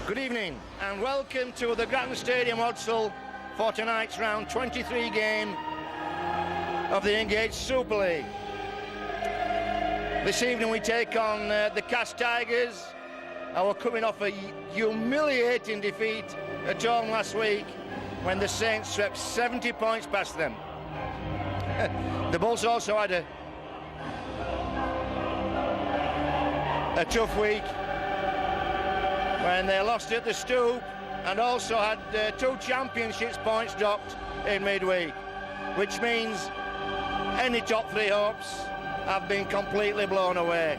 Good evening and welcome to the Grattan Stadium Hodsall for tonight's round 23 game of the Engage Super League. This evening we take on the Cass Tigers, who are coming off a humiliating defeat at home last week when the Saints swept 70 points past them. The Bulls also had a tough week when they lost at the Stoop and also had 2 championships points dropped in midweek, which means any top 3 hopes have been completely blown away.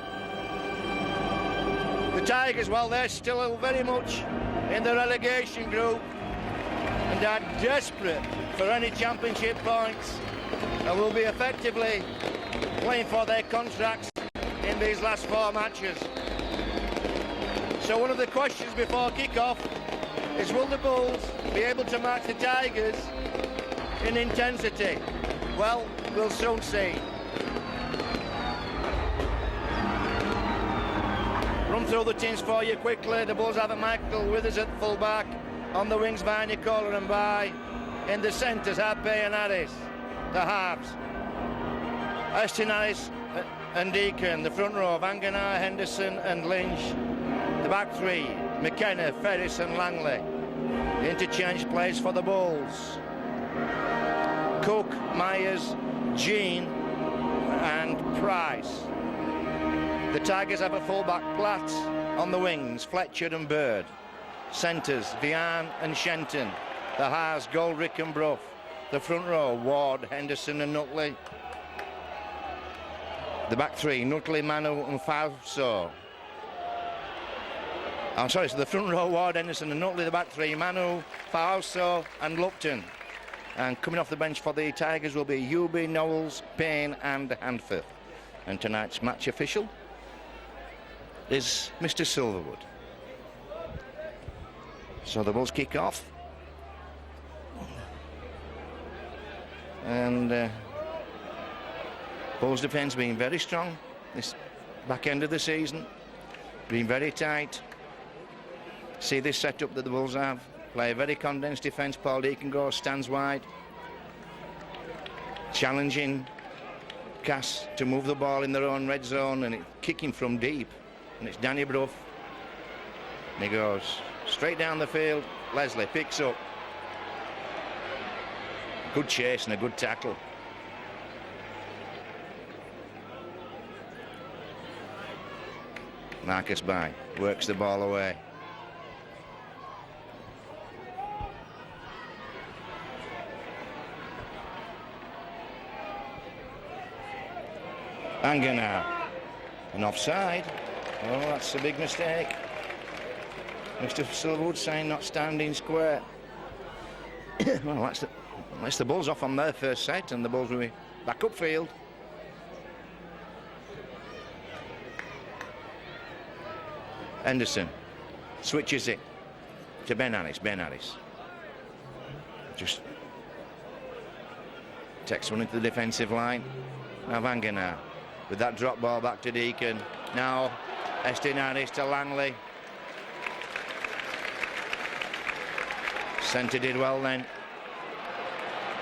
The Tigers, well, they're still very much in the relegation group and are desperate for any championship points and will be effectively playing for their contracts in these last 4 matches. So one of the questions before kick-off is, will the Bulls be able to match the Tigers in intensity? Well, we'll soon see. Run through the teams for you quickly. The Bulls have Michael Withers at full-back. On the wings, Viney, Kohler and Bye. In the centres, Happe and Harris. The halves, Aston Harris and Deacon. The front row, Vanganar, Henderson and Lynch. The back 3, McKenna, Ferris and Langley. The interchange plays for the Bulls. Cook, Myers, Jean and Price. The Tigers have a full-back, Platt. On the wings, Fletcher and Bird. Centres, Vian and Shenton. The halves, Goldrick and Brough. The front row, Ward, Henderson and Nutley. The back 3, Nutley, Manu and Fausto. I'm sorry, so the front row, Ward, Henderson and Nutley. The back 3, Manu, Fausto and Lupton. And coming off the bench for the Tigers will be Hubie, Knowles, Payne and Handford. And tonight's match official is Mr. Silverwood. So the Bulls kick off. And Bulls defence being very strong this back end of the season, being very tight. See this setup that the Bulls have, play a very condensed defence. Paul Deacon stands wide, challenging Cass to move the ball in their own red zone, and kicking from deep, and it's Danny Brough, and he goes straight down the field. Leslie picks up, good chase and a good tackle. Marcus Bye works the ball away. Anganar, and offside. Oh, that's a big mistake. Mr. Silverwood saying not standing square. Well, that's the Bulls off on their first set, and the Bulls will be back upfield. Henderson switches it to Ben Harris. Ben Harris just takes one into the defensive line. Now Vanganar with that drop ball back to Deacon. Now Aston Harris to Langley. Centre did well then.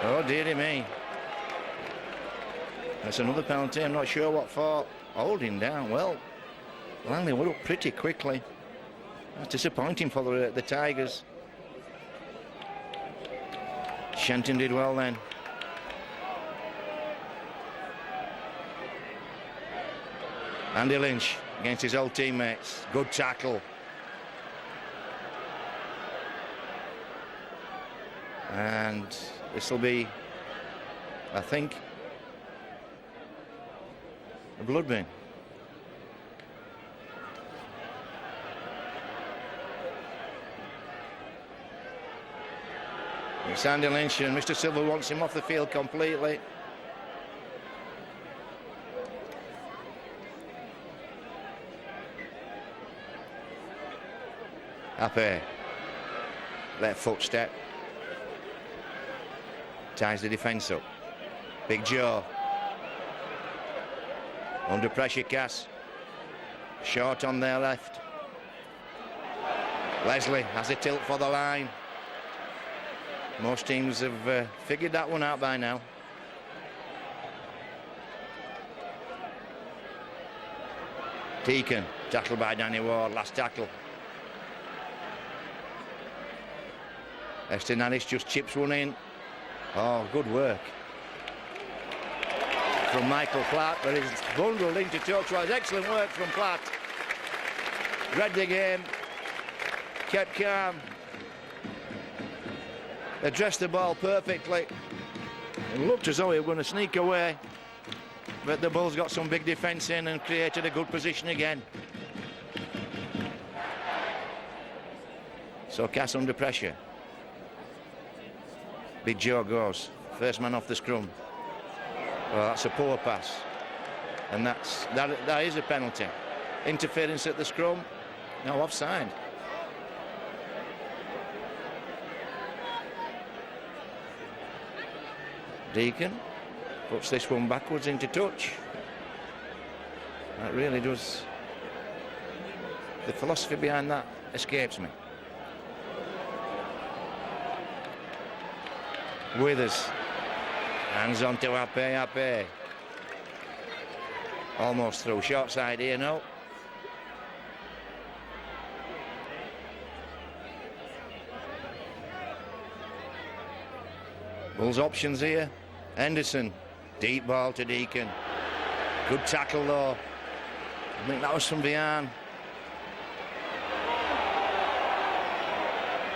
Oh dearie me. That's another penalty. I'm not sure what for. Holding down. Well, Langley went up pretty quickly. That's disappointing for the Tigers. Shenton did well then. Andy Lynch against his old teammates. Good tackle. And this will be, I think, a blood bin. It's Andy Lynch, and Mr. Silver wants him off the field completely. Happe, left foot step, ties the defence up. Big Joe, under pressure, Cass, short on their left. Leslie has a tilt for the line. Most teams have figured that one out by now. Deacon, tackled by Danny Ward, last tackle. Estinanis just chips one in. Oh, good work from Michael Platt, but he's bundled into touch. Well, excellent work from Platt. Read the game, kept calm, addressed the ball perfectly. It looked as though he were going to sneak away, but the Bulls got some big defence in and created a good position again. So Cass under pressure. Big Joe goes, first man off the scrum. Well, that's a poor pass, and that is a penalty. Interference at the scrum, no offside. Deacon puts this one backwards into touch. That really does. The philosophy behind that escapes me. Withers, hands on to Ape. Almost through, short side here, no. Bulls options here. Henderson, deep ball to Deacon. Good tackle though. I think that was from behind.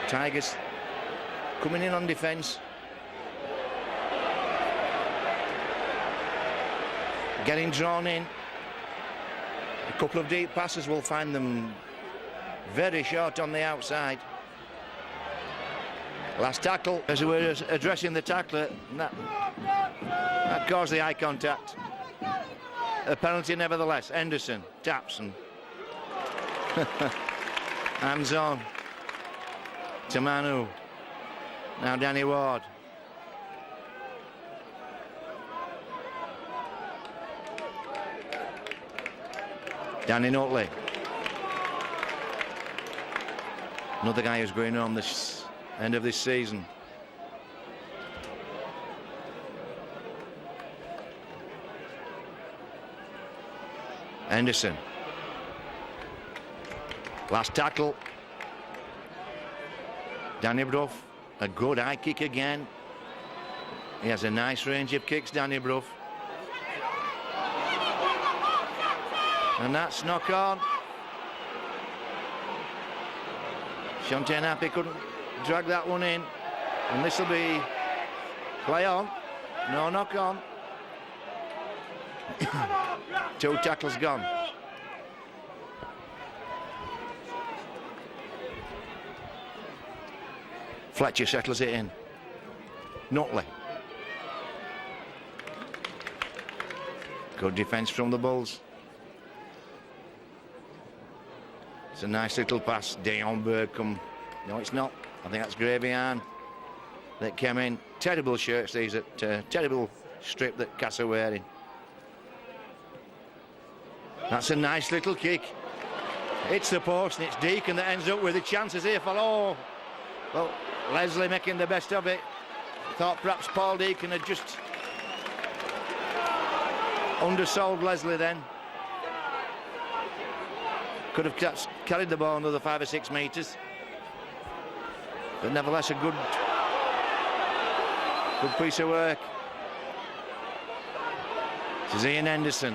Tigers coming in on defence. Getting drawn in. A couple of deep passes will find them very short on the outside. Last tackle, as we were addressing the tackler, that caused the eye contact. A penalty nevertheless. Henderson taps and hands on to Manu. Now Danny Ward. Danny Nutley. Another guy who's going on this end of this season. Henderson. Last tackle. Danny Brough. A good high kick again. He has a nice range of kicks, Danny Brough. And that's knock on. Shantae Happy couldn't drag that one in. And this will be play on. No knock on. Two tackles gone. Fletcher settles it in. Nutley. Good defence from the Bulls. It's a nice little pass. Deonberg come. No, it's not. I think that's Gravian that came in. Terrible shirts these, terrible strip that Cass are wearing. That's a nice little kick. It's the post and it's Deacon that ends up with the chances here for well, Leslie making the best of it. Thought perhaps Paul Deacon had just undersold Leslie then. Could have carried the ball another 5 or 6 metres. But nevertheless a good piece of work. This is Ian Henderson.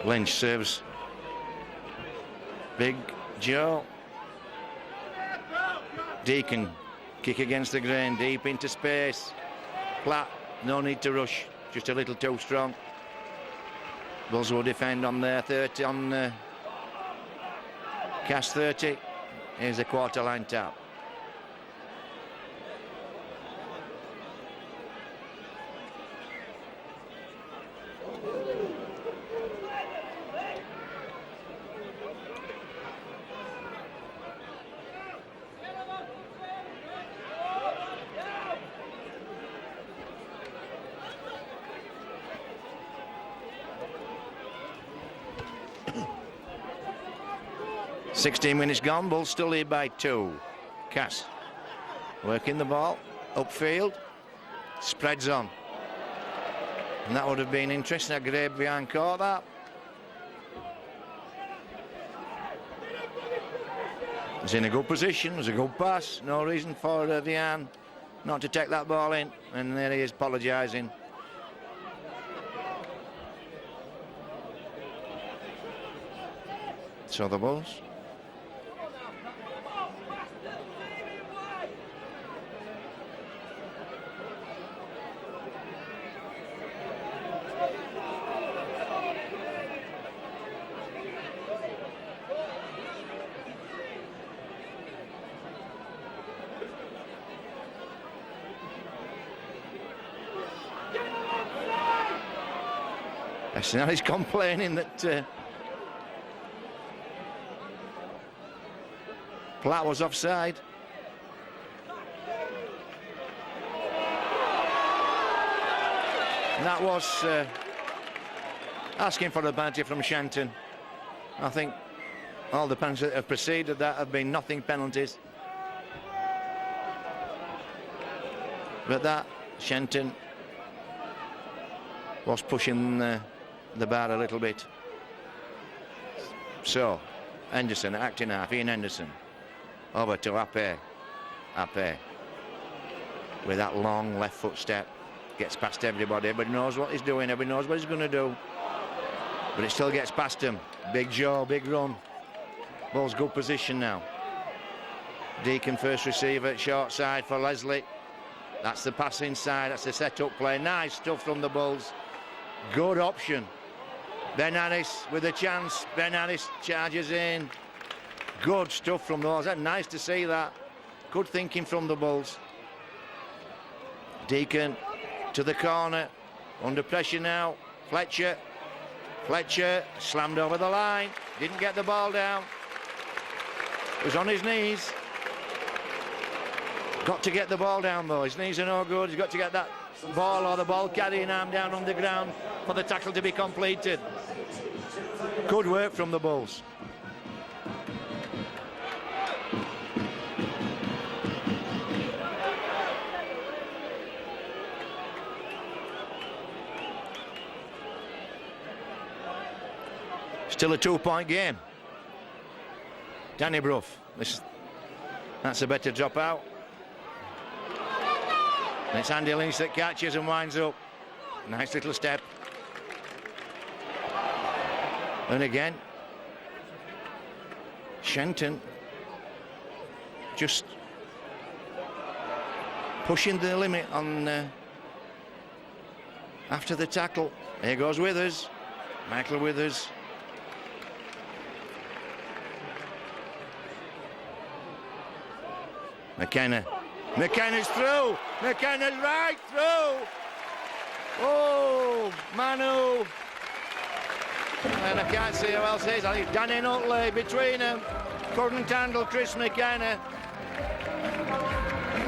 Lynch serves Big Joe. Deacon, kick against the grain, deep into space. Platt, no need to rush, just a little too strong. Bulls will defend on their 30, on Cass 30. Here's a quarter line tap. 16 minutes gone, Bulls still lead by 2. Cass working the ball upfield, spreads on, and that would have been interesting. That Grabe behind caught that. He's in a good position. It was a good pass. No reason for Vian not to take that ball in, and there he is apologising. So the Bulls. Now he's complaining that Platt was offside. And that was asking for a penalty from Shenton. I think all the penalties that have preceded that have been nothing penalties. But that Shenton was pushing the bar a little bit. So Henderson acting half, Ian Henderson over to Ape with that long left foot step, gets past everybody. Everybody knows what he's doing, everybody knows what he's going to do, but it still gets past him. Big jaw, big run. Ball's good position now. Deacon first receiver, short side for Leslie. That's the pass inside, that's the set-up play. Nice stuff from the Bulls. Good option. Ben Harris with a chance. Ben Harris charges in. Good stuff from those. That's nice to see that. Good thinking from the Bulls. Deacon to the corner. Under pressure now. Fletcher slammed over the line. Didn't get the ball down. Was on his knees. Got to get the ball down though. His knees are no good. He's got to get that ball or the ball carrying arm down on the ground for the tackle to be completed. Good work from the Bulls. Still a 2-point game. Danny Brough. That's a better drop out. And it's Andy Lynch that catches and winds up. Nice little step. And again, Shenton just pushing the limit on after the tackle. Here goes Withers. Michael Withers. McKenna. McKenna's through. McKenna's right through. Oh, Manu. And I can't see who else is. I think Danny Nutley between them. Couldn't handle Chris McKenna.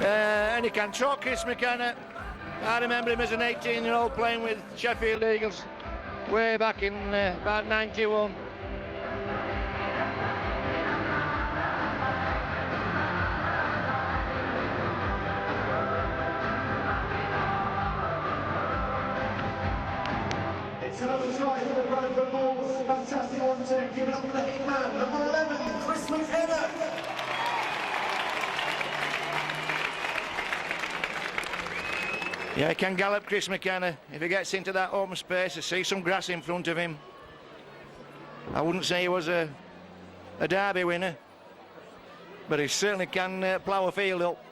And he can chalk Chris McKenna. I remember him as an 18-year-old playing with Sheffield Eagles way back in about 91. It's another try for the Bradford Bulls. Fantastic one to give it up for the hitman, number 11, Chris McKenna. Yeah, he can gallop, Chris McKenna. If he gets into that open space, I see some grass in front of him. I wouldn't say he was a derby winner, but he certainly can plough a field up.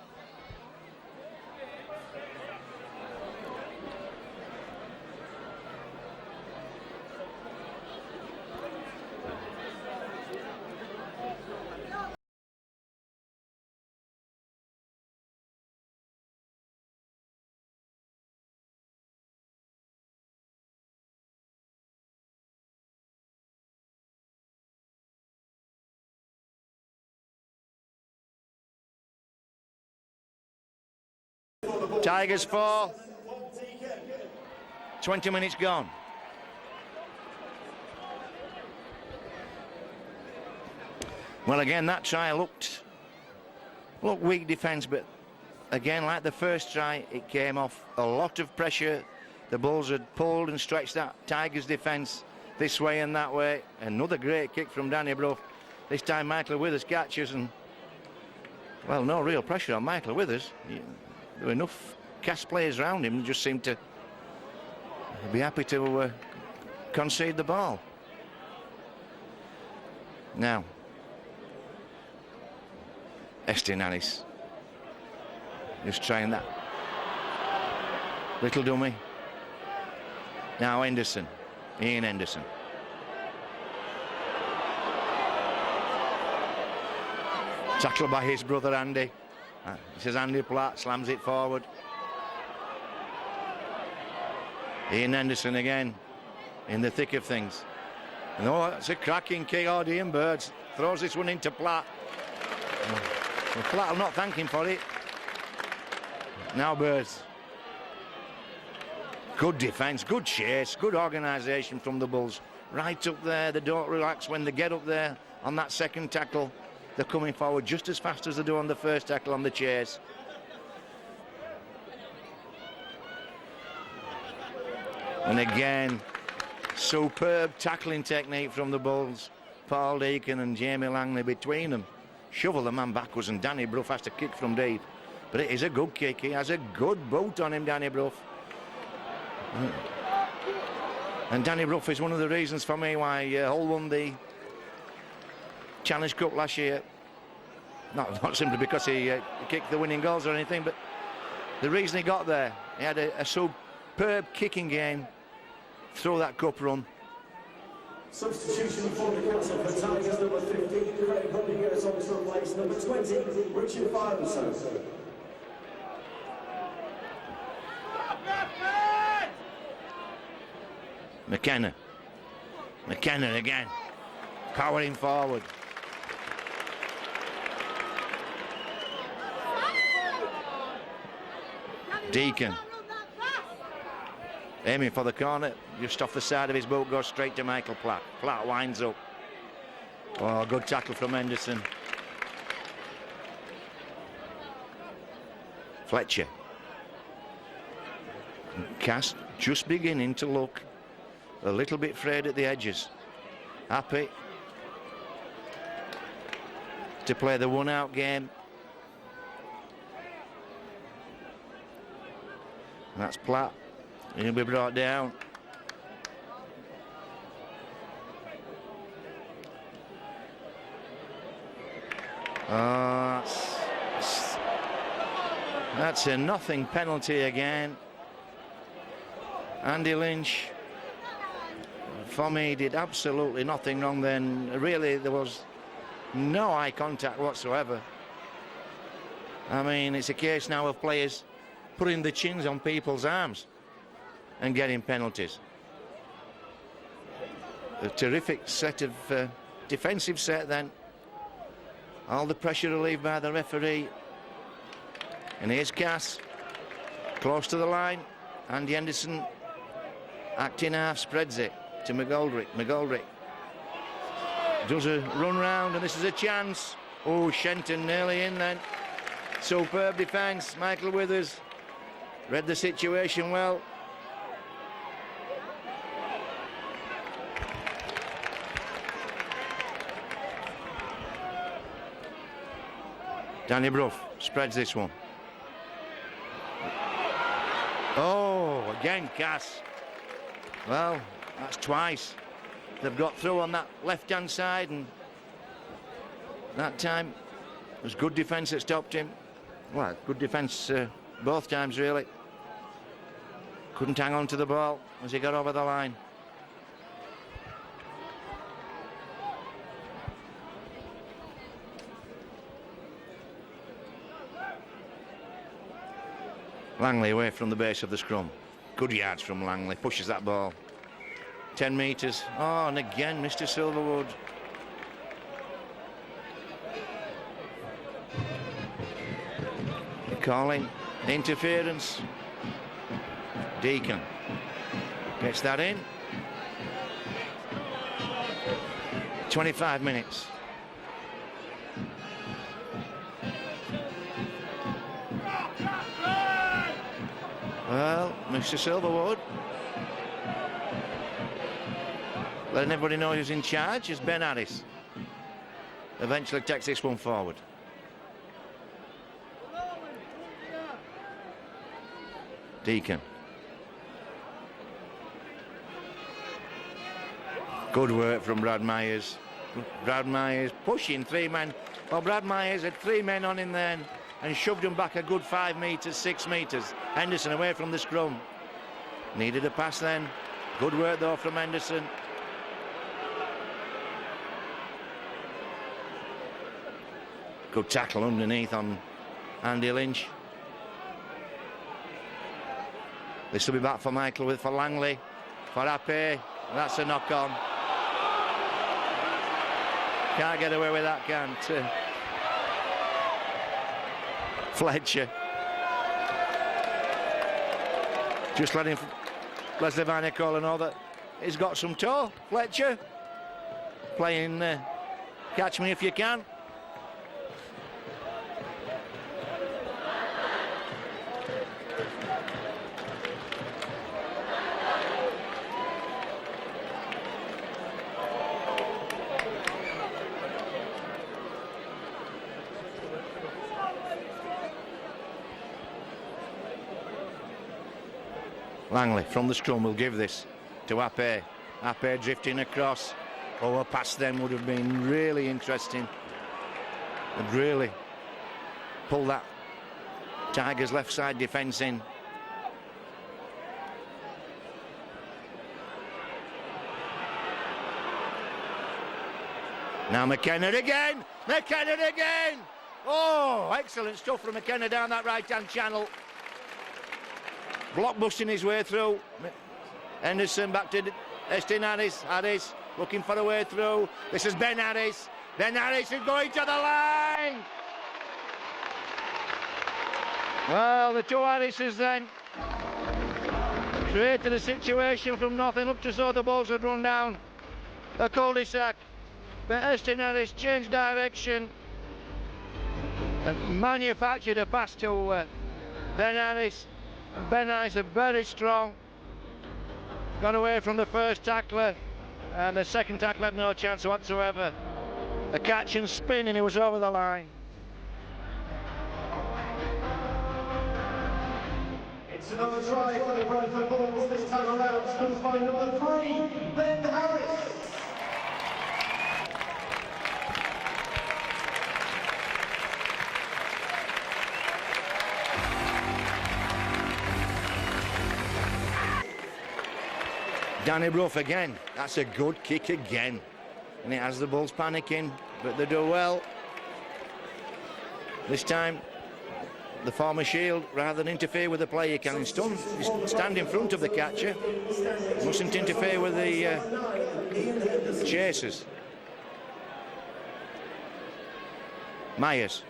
Tigers 4. 20 minutes gone. Well, again, that try looked weak defence, but again, like the first try, it came off a lot of pressure. The Bulls had pulled and stretched that Tigers defence this way and that way. Another great kick from Danny Brough. This time Michael Withers catches, and well, no real pressure on Michael Withers. There were enough cast players around him, just seemed to be happy to concede the ball. Now, Estianis just trying that little dummy. Now Henderson, Ian Henderson. Tackled by his brother Andy. This is Andy Platt, slams it forward. Ian Henderson again in the thick of things. And oh, that's a cracking kick. Oh, Ian Birds throws this one into Platt. Well, Platt will not thank him for it. Now Birds. Good defence, good chase, good organisation from the Bulls. Right up there, they don't relax when they get up there on that second tackle. They're coming forward just as fast as they do on the first tackle on the chase. And again, superb tackling technique from the Bulls. Paul Deacon and Jamie Langley between them. Shovel the man backwards, and Danny Brough has to kick from deep. But it is a good kick. He has a good boot on him, Danny Brough. And Danny Brough is one of the reasons for me why Hull won the Challenge Cup last year. Not simply because he kicked the winning goals or anything, but the reason he got there, he had a superb kicking game through that cup run. Substitution for the Castleford Tigers, number 15, Craig Rodriguez on to replace number 20, Richard Firenson. McKenna again, powering forward. Deacon aiming for the corner, just off the side of his boot, goes straight to Michael Platt. Platt winds up. Oh, good tackle from Henderson. Fletcher. Cast just beginning to look a little bit frayed at the edges. Happy to play the one-out game. That's Platt. He'll be brought down. That's a nothing penalty again. Andy Lynch, for me, did absolutely nothing wrong then. Really, there was no eye contact whatsoever. I mean, it's a case now of players putting the chins on people's arms and getting penalties. A terrific set of defensive set then. All the pressure relieved by the referee. And here's Cass, close to the line. Andy Henderson, acting half, spreads it to McGoldrick. McGoldrick does a run round, and this is a chance. Oh, Shenton nearly in then. Superb defence. Michael Withers read the situation well. Danny Brough spreads this one. Oh, again Cass. Well, that's twice they've got through on that left-hand side, and that time it was good defence that stopped him. Well, good defence both times, really. Couldn't hang on to the ball as he got over the line. Langley away from the base of the scrum. Good yards from Langley, pushes that ball 10 metres. Oh, and again Mr. Silverwood. Calling interference. Deacon gets that in. 25 minutes. Well, Mr. Silverwood, letting everybody know who's in charge is Ben Harris. Eventually takes this one forward. Deacon. Good work from Brad Myers. Brad Myers pushing 3 men. Well, Brad Myers had 3 men on him then and shoved them back a good 5 metres, 6 metres. Henderson away from the scrum. Needed a pass then. Good work though from Henderson. Good tackle underneath on Andy Lynch. This will be back for Michael for Langley, for Ape. That's a knock on. Can't get away with that, can't. Fletcher. Just letting Leslie Vanicola know that he's got some toe. Fletcher playing catch me if you can. Langley from the scrum will give this to Ape. Ape drifting across. Oh, a pass then would have been really interesting. Would really pull that Tigers left side defence in. Now McKenna again! McKenna again! Oh, excellent stuff from McKenna down that right-hand channel. Block busting his way through. Henderson back to Estin Harris. Harris looking for a way through. This is Ben Harris. Ben Harris is going to the line. Well, the 2 Harrises then created a situation from nothing up to so the balls had run down a cul-de-sac. But Estin Harris changed direction and manufactured a pass to Ben Harris. Ben Harris is very strong. Got away from the first tackler, and the second tackler had no chance whatsoever. A catch and spin, and he was over the line. It's another try for the Bradford Bulls. This time around, scores by number 3, Ben Harris. Danny Bruff again. That's a good kick again. And it has the Bulls panicking, but they do well. This time, the former Shield, rather than interfere with the player, can stand in front of the catcher. Mustn't interfere with the chasers. Myers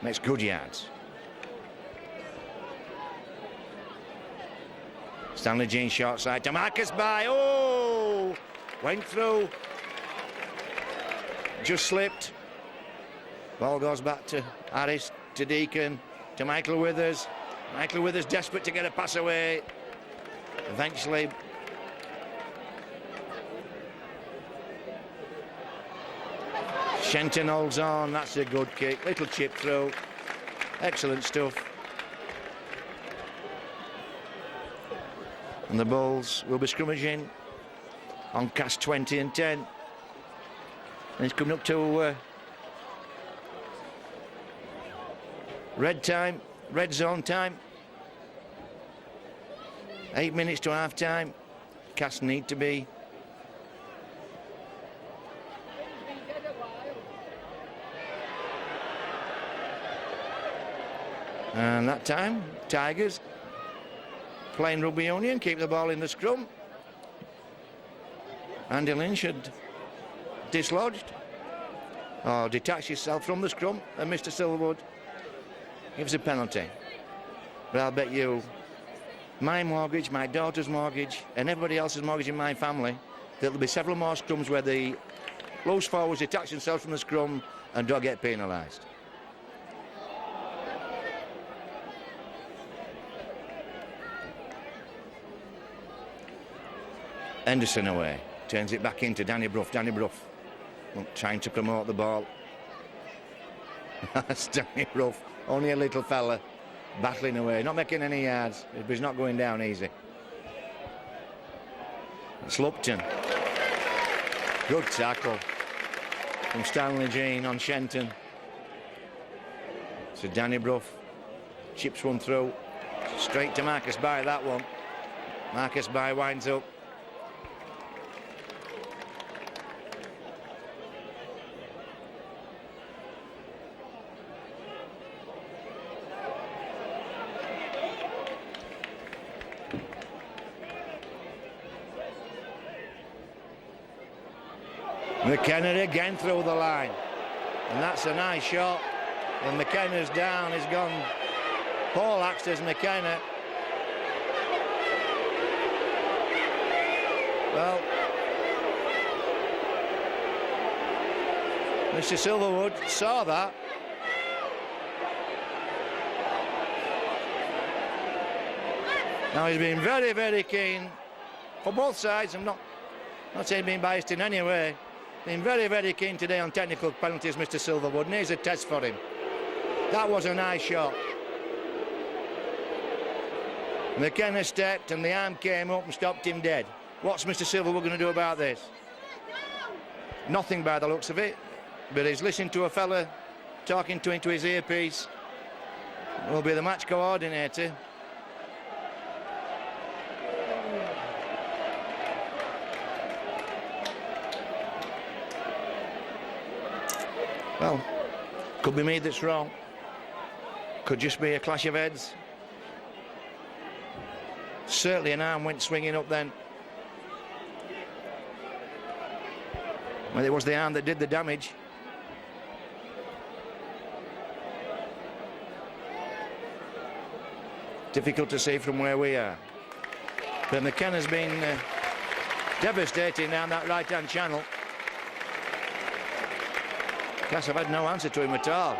makes good yards. Stanley Jean short side to Marcus by. Oh! Went through. Just slipped. Ball goes back to Harris, to Deacon, to Michael Withers. Michael Withers desperate to get a pass away. Eventually. Shenton holds on. That's a good kick. Little chip through. Excellent stuff. And the Bulls will be scrummaging on cast 20 and 10. And it's coming up to red time, red zone time. 8 minutes to half time. Cast need to be. And that time, Tigers playing rugby union, keep the ball in the scrum. Andy Lynch had dislodged or detached himself from the scrum, and Mr. Silverwood gives a penalty. But I'll bet you my mortgage, my daughter's mortgage, and everybody else's mortgage in my family, there'll be several more scrums where the loose forwards detach themselves from the scrum and don't get penalised. Henderson away. Turns it back into Danny Brough. Danny Brough trying to promote the ball. That's Danny Brough. Only a little fella battling away. Not making any yards, but he's not going down easy. It's Lupton. Good tackle from Stanley Jean on Shenton. So Danny Brough chips one through. Straight to Marcus By, that one. Marcus By winds up. McKenna again through the line, and that's a nice shot. And McKenna's down, he's gone Paul Axter's McKenna. Well, Mr. Silverwood saw that. Now he's been very, very keen for both sides. I'm not saying being biased in any way. Been very, very keen today on technical penalties, Mr. Silverwood, and here's a test for him. That was a nice shot. McKenna stepped and the arm came up and stopped him dead. What's Mr. Silverwood going to do about this? Nothing by the looks of it, but he's listening to a fella talking to into his earpiece. Will be the match coordinator. Well, could be me that's wrong. Could just be a clash of heads. Certainly an arm went swinging up then. Well, it was the arm that did the damage. Difficult to see from where we are. But McKenna's been devastating down that right-hand channel. Guess I've had no answer to him at all.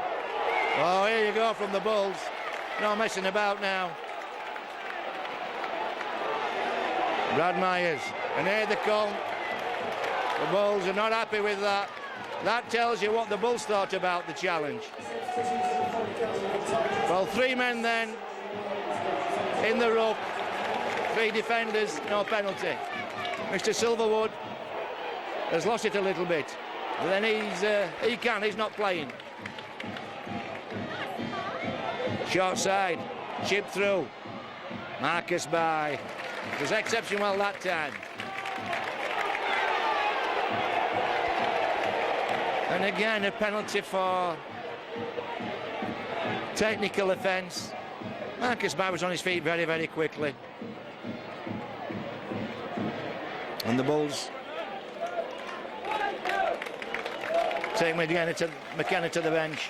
Oh, here you go from the Bulls. No messing about now. Brad Myers, and here they come. The Bulls are not happy with that. That tells you what the Bulls thought about the challenge. Well, 3 men then in the ruck, 3 defenders, no penalty. Mr. Silverwood has lost it a little bit. But then he's not playing. Short side, chip through. Marcus By. It was exceptional that time. And again, a penalty for technical offence. Marcus By was on his feet very, very quickly. And the Bulls take McKenna to the bench.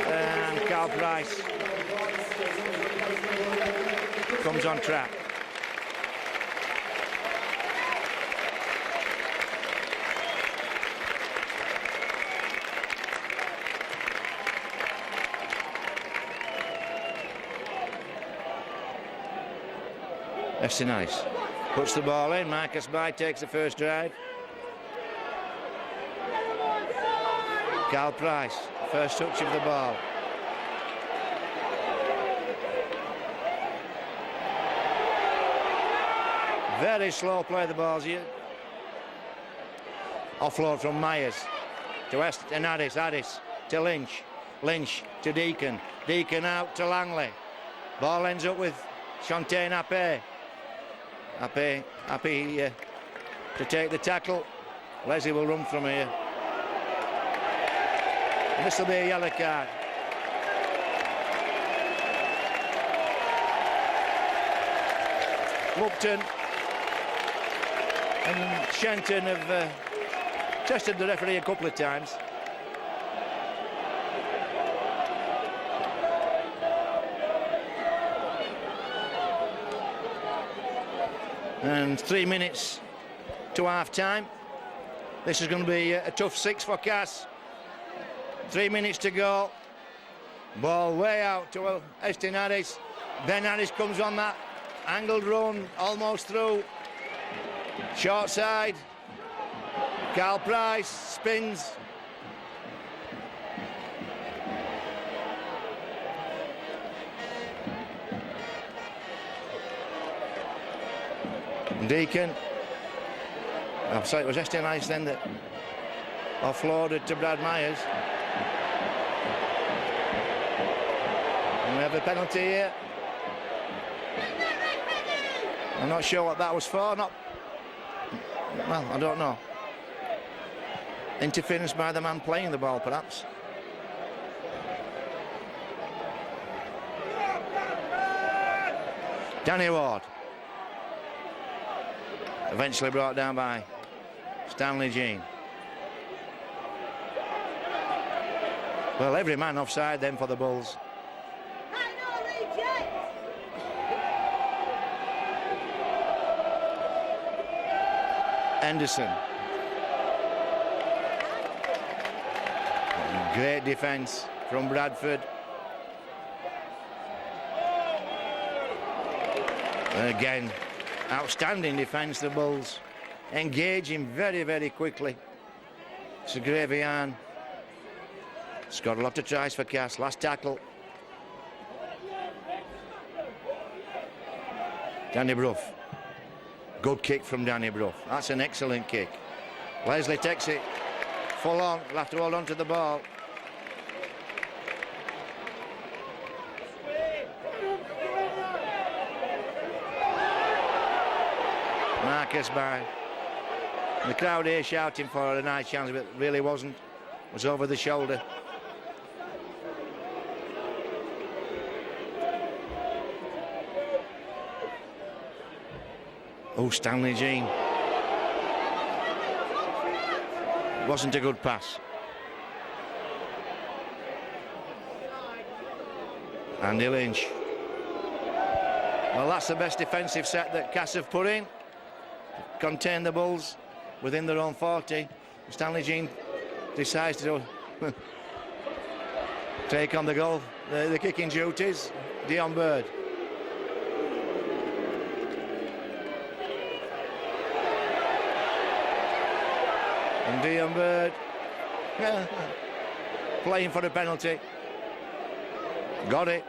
And Carl Price comes on track. That's nice. Puts the ball in. Marcus By takes the first drive. Carl Price, first touch of the ball. Very slow play the balls here. Offload from Myers to West and Addis to Lynch. Lynch to Deacon. Deacon out to Langley. Ball ends up with Chantain Ape. Ape to take the tackle. Leslie will run from here. And this will be a yellow card. Lupton and Shenton have tested the referee a couple of times. And 3 minutes to half time. This is going to be a tough 6 for Cass. 3 minutes to go. Ball way out to Estin Harris. Ben Harris comes on that Angled run, almost through. Short side. Carl Price spins. Deacon. Oh, sorry, it was ST Nice then that offloaded to Brad Myers. And we have a penalty here. I'm not sure what that was for. Well, I don't know. Interference by the man playing the ball, perhaps. Danny Ward. Eventually brought down by Stanley Jean. Well, every man offside then for the Bulls. Henderson. Great defence from Bradford. Again, outstanding defence, the Bulls. Engaging very, very quickly. Segrevian. Scored a lot of tries for Cass. Last tackle. Danny Brough. Good kick from Danny Brough. That's an excellent kick. Leslie takes it full on. He'll have to hold on to the ball. Marcus by. The crowd here shouting for a nice chance, but really wasn't. It was over the shoulder. Oh, Stanley Jean. It wasn't a good pass. Andy Lynch. Well, that's the best defensive set that Cass have put in. Contain the Bulls within their own 40. Stanley Jean decides to take on the goal, the kicking duties. Dion Bird. And Dion Bird playing for a penalty. Got it.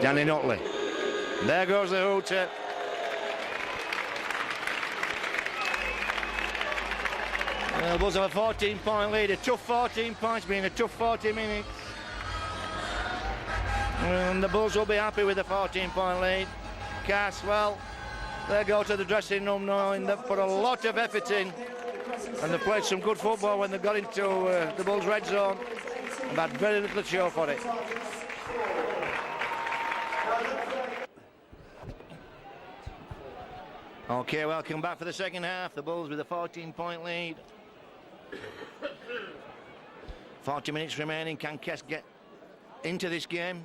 Danny Nutley. There goes the hooter. The Bulls have a 14-point lead. A tough 14 points, being a tough 40 minutes. And the Bulls will be happy with the 14-point lead. Cass, well, they go to the dressing room knowing they've put a lot of effort in. And they've played some good football when they got into the Bulls' red zone. And had very little to show for it. Okay, welcome back for the second half. The Bulls with a 14-point lead. 40 minutes remaining. Can Cass get into this game?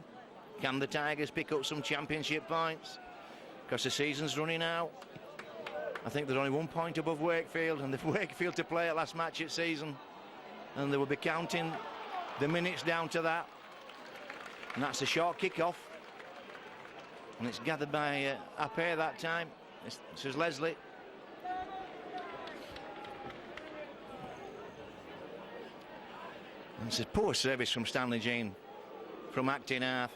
Can the Tigers pick up some championship points? Because the season's running out. I think they're only 1 point above Wakefield, and they've Wakefield to play at last match of season. And they will be counting the minutes down to that. And that's a short kick-off. And it's gathered by Ape that time. This is Leslie. And it's a poor service from Stanley Jean from acting half.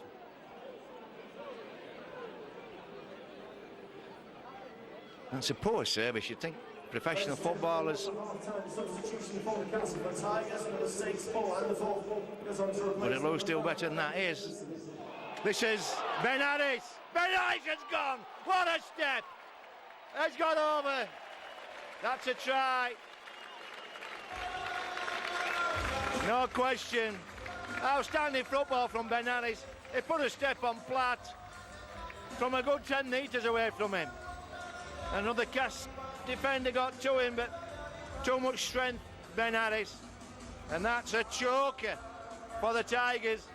That's a poor service. You'd think professional footballers but it looks still better than that is. This is Ben Harris. Ben Harris has gone. What a step. Has gone over. That's a try. No question. Outstanding football from Ben Harris. He put a step on Platt from a good 10 metres away from him. Another Cass defender got to him, but too much strength, Ben Harris. And that's a choker for the Tigers.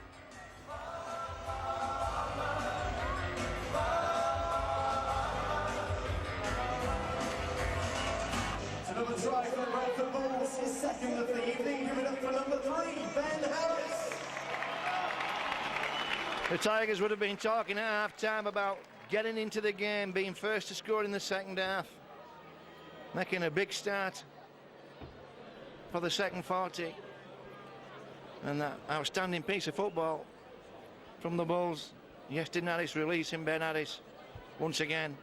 Another try for the Bradford Bulls, his second of the evening. Give it up for number 3, Ben Harris. The Tigers would have been talking at half-time about getting into the game, being first to score in the second half, making a big start for the second 40. And that outstanding piece of football from the Bulls. Yestin Harris releasing Ben Harris once again.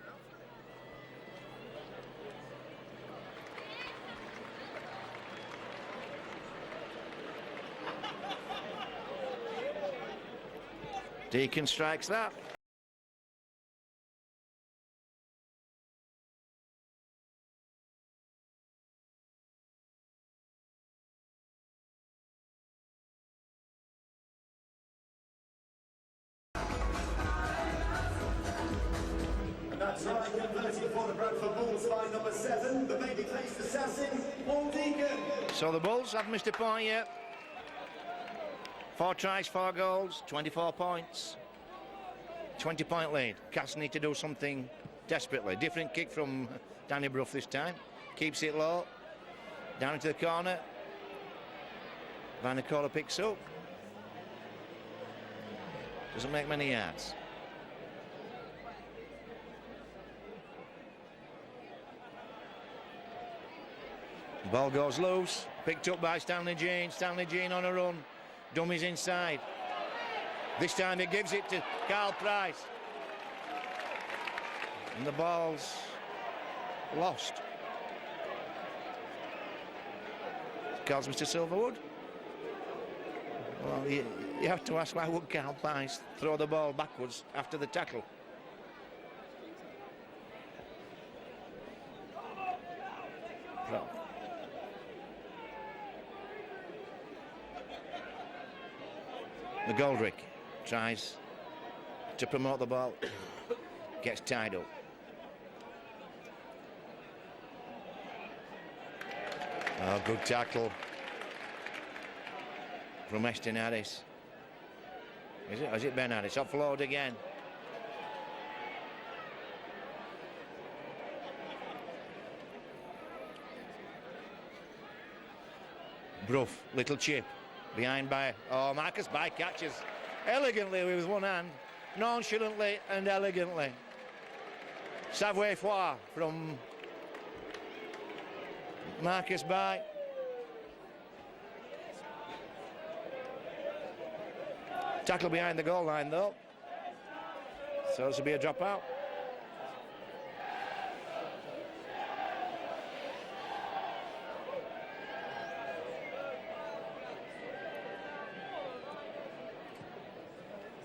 Deacon strikes that. And that's right, converted for the Bradford Bulls by number 7, the baby-faced assassin, Paul Deacon. So the Bulls have missed a point yet. 4 tries, 4 goals, 24 points. 20-point lead. Cats need to do something desperately. Different kick from Danny Brough this time. Keeps it low. Down into the corner. Van der Koller picks up. Doesn't make many yards. Ball goes loose. Picked up by Stanley Jean. Stanley Jean on a run. Dummies inside. This time he gives it to Carl Price. And the ball's lost. Calls Mr. Silverwood. Well, you have to ask, why would Carl Price throw the ball backwards after the tackle? Well, McGoldrick tries to promote the ball, gets tied up. Oh, good tackle from Yestin Harris. Is it Ben Harris? Offload again. Brough, little chip. Behind by, Marcus By catches elegantly with one hand, nonchalantly and elegantly. Savoir-faire from Marcus By. Tackle behind the goal line though, so this will be a dropout.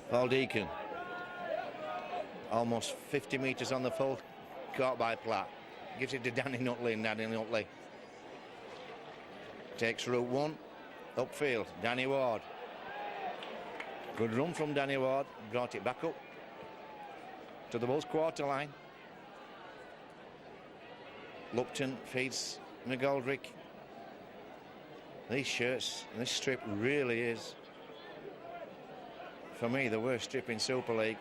Paul Deacon, almost 50 metres on the full, caught by Platt. Gives it to Danny Nutley, and Danny Nutley takes route 1, upfield, Danny Ward. Good run from Danny Ward, brought it back up to the Bulls quarter line. Lupton feeds McGoldrick. These shirts, this strip really is, for me, the worst strip in Super League.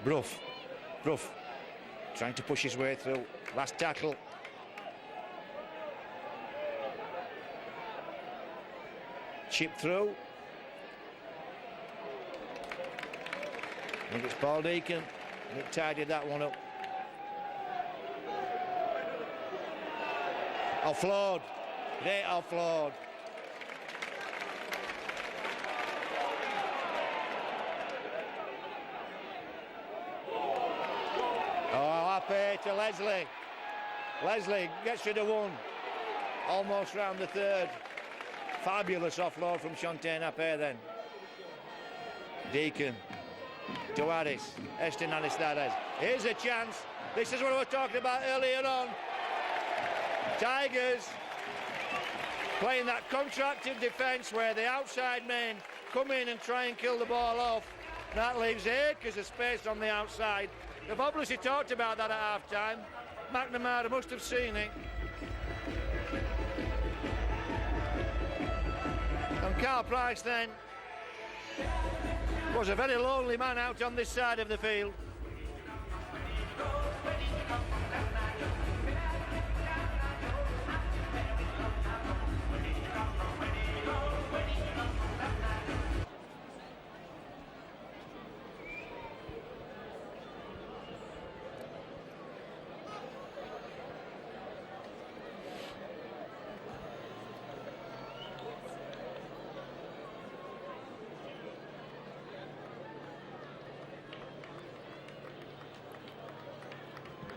Brough trying to push his way through. Last tackle. Chip through. I think it's Paul Deacon. He tidied that one up. Offload. Great offload. Happy to Leslie. Leslie gets rid of one. Almost round the third. Fabulous offload from Shantae Happy then. Deacon to Harris. Yestin Harris that is. Here's a chance. This is what we were talking about earlier on. Tigers playing that contracted defence where the outside men come in and try and kill the ball off. That leaves acres of space on the outside. They've obviously talked about that at half-time. McNamara must have seen it. And Carl Price then Was a very lonely man out on this side of the field.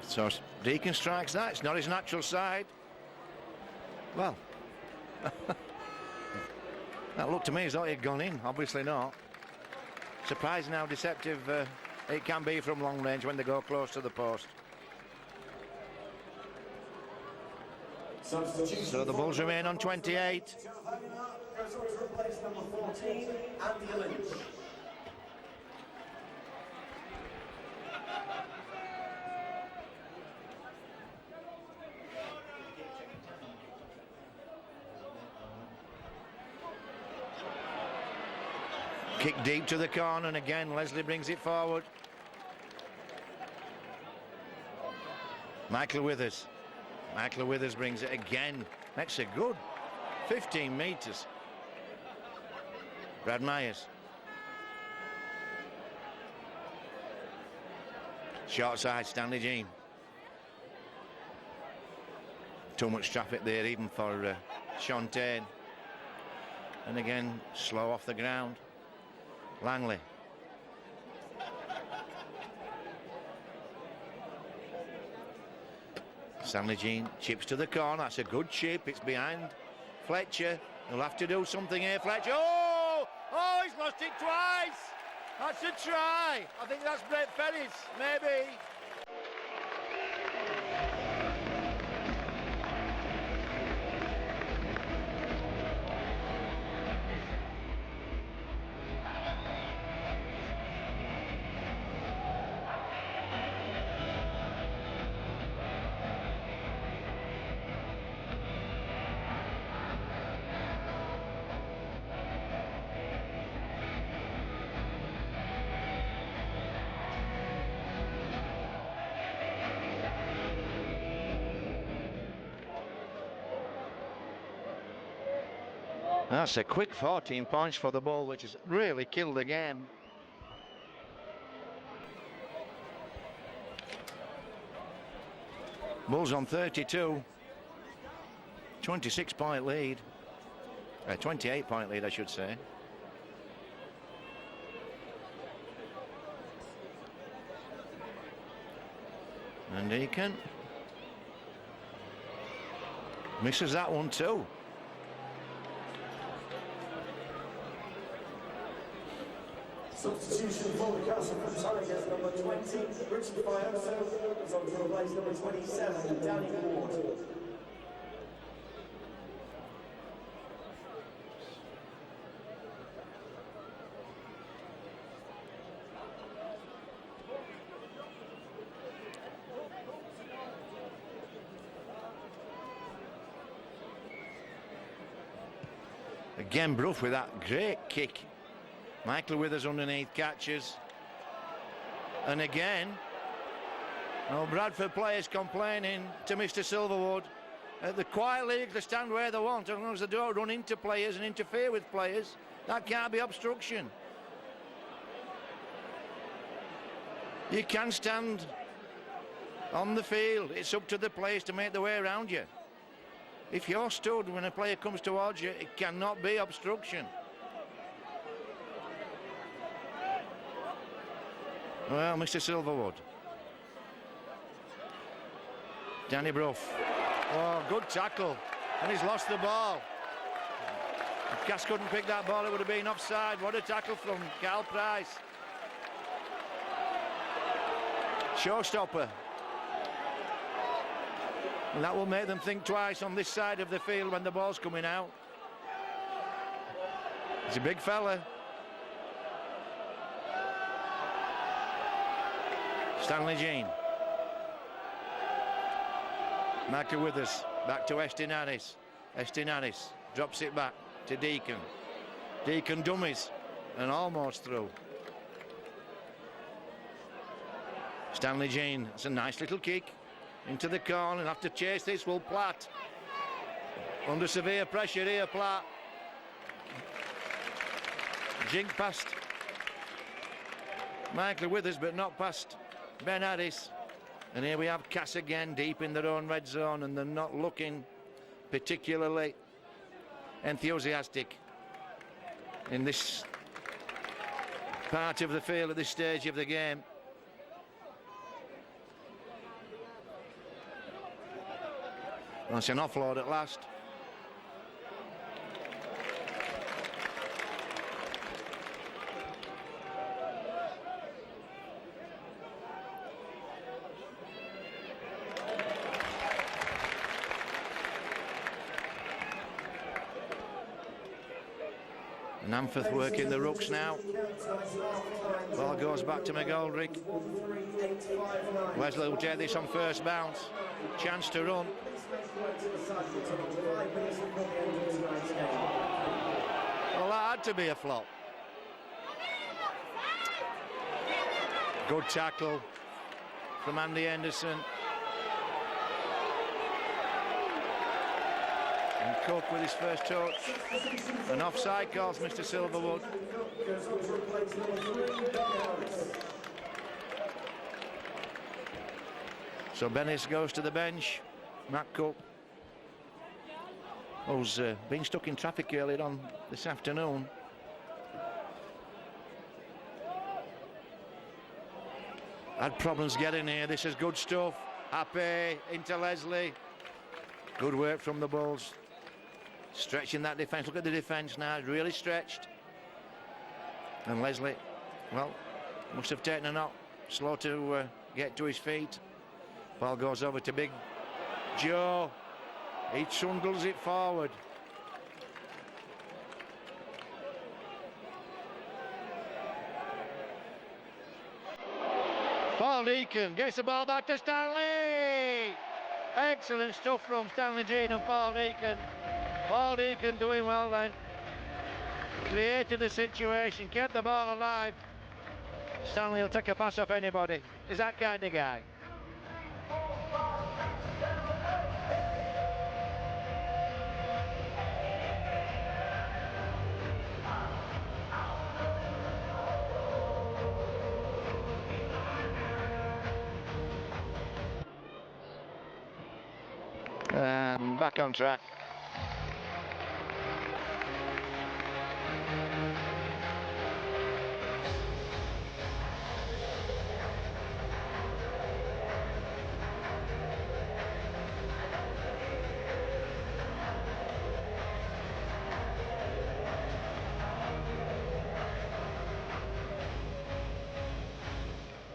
So Deacon strikes that. It's not his natural side. Well, that looked to me as though he'd gone in. Obviously not. Surprising how deceptive it can be from long range when they go close to the post. So the Bulls remain on 28. Goes on to replace number 14, Andy Lynch. Kick deep to the corner, and again Leslie brings it forward. Michael Withers brings it again. Makes a good 15 metres. Brad Myers. Short side, Stanley Jean. Too much traffic there even for Sean Tain. And again, slow off the ground. Langley. Stanley Jean chips to the corner. That's a good chip. It's behind Fletcher. He'll have to do something here, Fletcher. Oh, he's lost it twice. That's a try. I think that's Brett Ferris, maybe. That's a quick 14 points for the Bull, which has really killed the game. Bulls on 32. 26-point lead. 28-point lead, I should say. And Deacon misses that one too. Substitution for the Castleford Tigers, number 20, Richard Fioso, is on to replace number 27, Danny Ward. Again, Bruff with that great kick. Michael Withers underneath catches. And again, Bradford players complaining to Mr. Silverwood. The quiet league, they stand where they want. As long as they don't run into players and interfere with players, that can't be obstruction. You can stand on the field. It's up to the players to make the way around you. If you're stood when a player comes towards you, it cannot be obstruction. Well, Mr. Silverwood. Danny Bruff. Oh, good tackle. And he's lost the ball. If Cass couldn't pick that ball, it would have been offside. What a tackle from Carl Price. Showstopper. And that will make them think twice on this side of the field when the ball's coming out. He's a big fella. Stanley Jean. Michael Withers back to Estinaris. Estinaris drops it back to Deacon. Deacon dummies and almost through. Stanley Jean, it's a nice little kick into the corner, and have to chase this will Platt. Under severe pressure here, Platt. Jink past Michael Withers, but not past Ben Harris. And here we have Cass again, deep in their own red zone, and they're not looking particularly enthusiastic in this part of the field at this stage of the game. Well, it's an offload at last. Namforth working the rooks now. Ball goes back to McGoldrick. Wesley will take this on first bounce. Chance to run. Well, that had to be a flop. Good tackle from Andy Henderson. And Cook with his first touch. An offside calls Mr. Silverwood. So Bennis goes to the bench. Matt Cook, who's been stuck in traffic earlier on this afternoon. Had problems getting here. This is good stuff. Happy into Leslie. Good work from the Bulls. Stretching that defence. Look at the defence now, really stretched. And Leslie, well, must have taken a knock. Slow to get to his feet. Ball goes over to Big Joe. He trundles it forward. Paul Deacon gets the ball back to Stanley. Excellent stuff from Stanley Jean and Paul Deacon. Paul Deacon doing well then. Created the situation, kept the ball alive. Stanley will take a pass off anybody. He's that kind of guy. And back on track.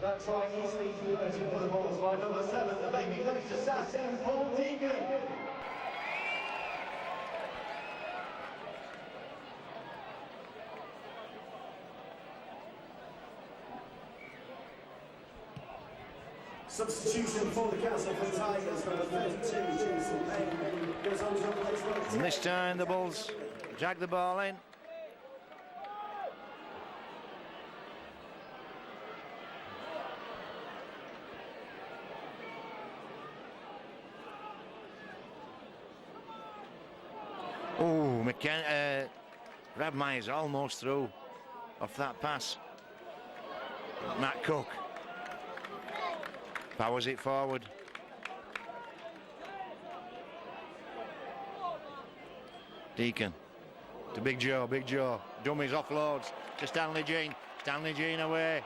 That's why he's leading the ball by number 7, the baby goes to Sass and Paul Deacon. Substitution for the Castleford Tigers, number 32, Jason Payne, goes on to replace number 10. And this time the Bulls drag the ball in. Oh, Brad Myers almost through off that pass. Matt Cook powers it forward. Deacon to Big Joe. Dummies offloads to Stanley Jean. Stanley Jean away.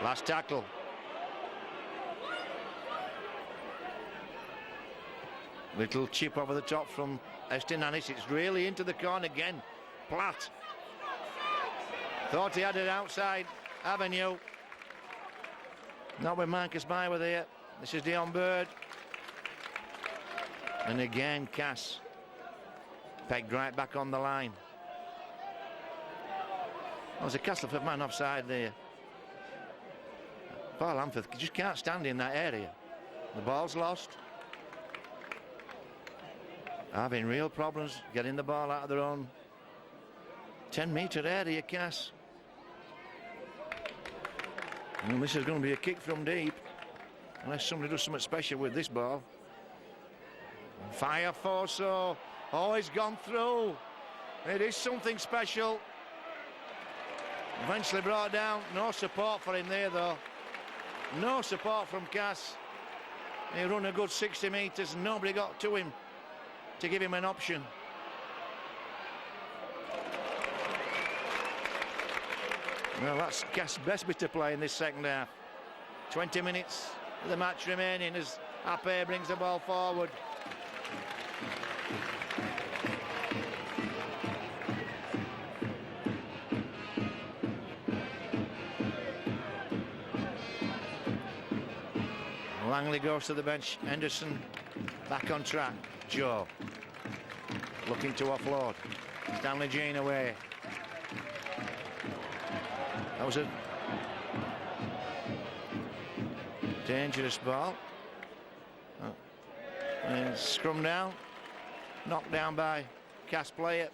Last tackle. Little chip over the top from Estinanis. It's really into the corner again. Platt. Thought he had it outside Avenue. Not with Marcus Byworth here. This is Dion Bird. And again, Cass. Pegged right back on the line. Oh, there's a Castleford man offside there. Paul Lamforth just can't stand in that area. The ball's lost. Having real problems getting the ball out of their own 10-metre area, Cass. And this is going to be a kick from deep, unless somebody does something special with this ball. Fire Forso. Oh, he's gone through. It is something special. Eventually brought down. No support for him there, though. No support from Cass. He run a good 60 metres. Nobody got to him to give him an option. Well, that's Cass' best bit of play in this second half. 20 minutes of the match remaining as Ape brings the ball forward. Langley goes to the bench. Henderson back on track. Joe looking to offload. Stanley Jean away. That was a dangerous ball. And scrum down. Knocked down by Cass player.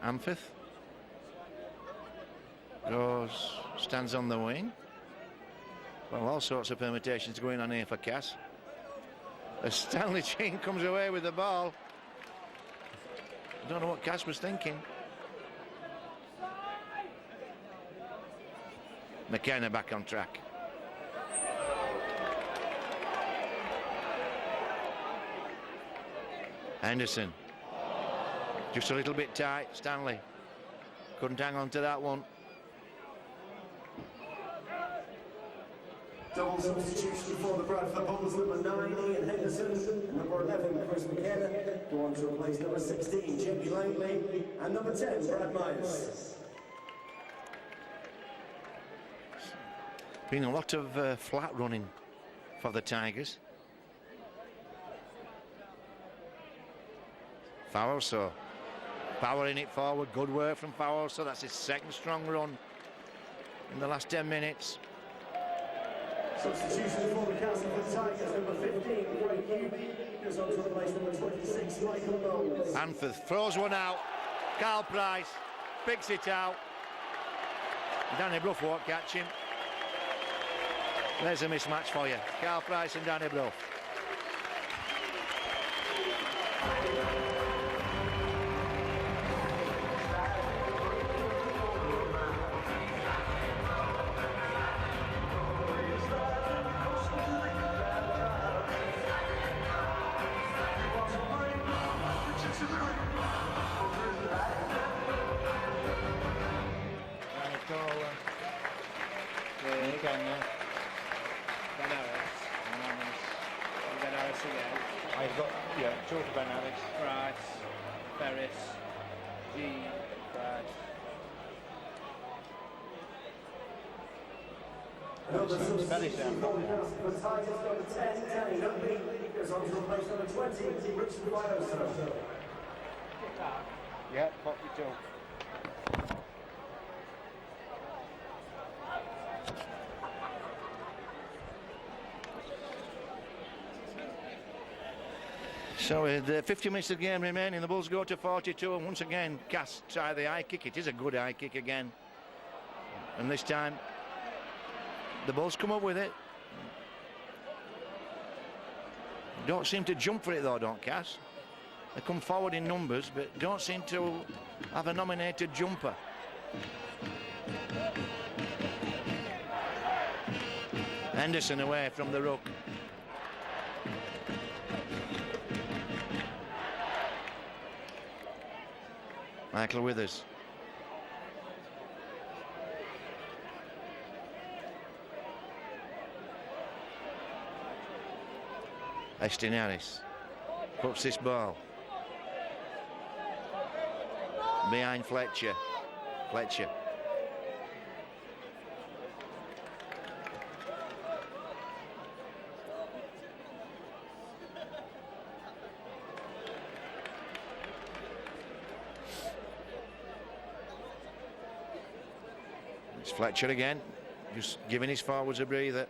Amphith goes, stands on the wing. Well, all sorts of permutations going on here for Cass. As Stanley Jean comes away with the ball. I don't know what Cass was thinking. McKenna back on track. Henderson. Just a little bit tight, Stanley. Couldn't hang on to that one. Double substitution for the Bradford Bulls, number 9, Ian Henderson, and number 11, Chris McKenna, go on to replace number 16, Jamie Langley, and number 10, Brad Myers. Been a lot of flat running for the Tigers. Fowler, powering it forward. Good work from Fowler. So that's his second strong run in the last 10 minutes. Substitution for the Castleford Tigers, number 15, Greg Hugh, goes on to replace number 26, Michael Knowles. Anford throws one out. Carl Price picks it out. Danny Brough won't catch him. There's a mismatch for you. Carl Price and Danny Brough. I've got, George Ben Harris, Price, Ferris, G, Brad. Another substitution for the Castleford Tigers, number 10, Danny Nutley, goes on to replace number 20, Richard Bioso. Yeah, pop your toe. So with 50 minutes of the game remaining, the Bulls go to 42, and once again Cass try the high kick. It is a good high kick again, and this time the Bulls come up with it. Don't seem to jump for it though, don't Cass? They come forward in numbers, but don't seem to have a nominated jumper. Henderson away from the ruck. Michael Withers. Ashton Harris puts this ball behind Fletcher. It's Fletcher again, just giving his forwards a breather.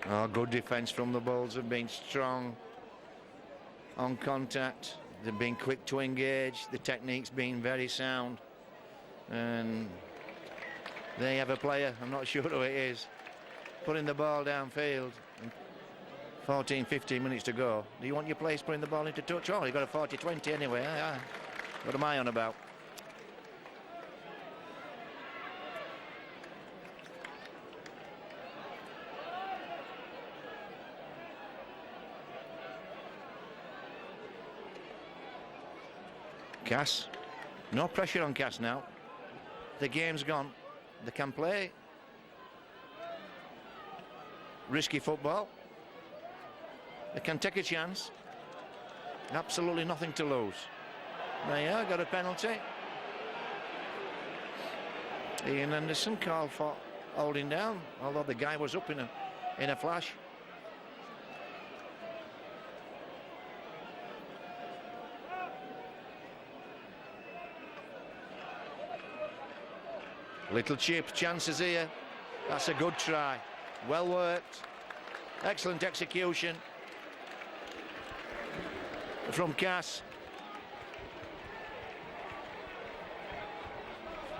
Oh, good defence from the Bulls. Have been strong on contact. They've been quick to engage. The technique's been very sound. And they have a player, I'm not sure who it is, putting the ball downfield. 14, 15 minutes to go. Do you want your players putting the ball into touch? Oh, you've got a 40-20 anyway. What am I on about? Cass, no pressure on Cass now. The game's gone. They can play risky football. They can take a chance. Absolutely nothing to lose. There you are, got a penalty. Ian Anderson called for holding down, although the guy was up in a flash. Little chip, chances here. That's a good try. Well worked. Excellent execution from Cass.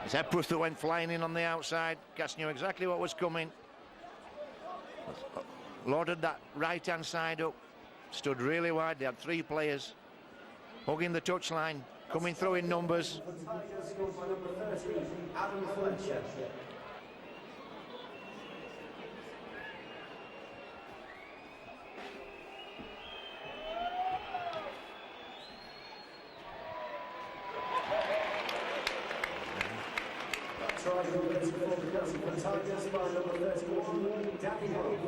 It's Epworth that went flying in on the outside. Cass knew exactly what was coming. Loaded that right-hand side up. Stood really wide. They had three players hugging the touchline, coming through in numbers.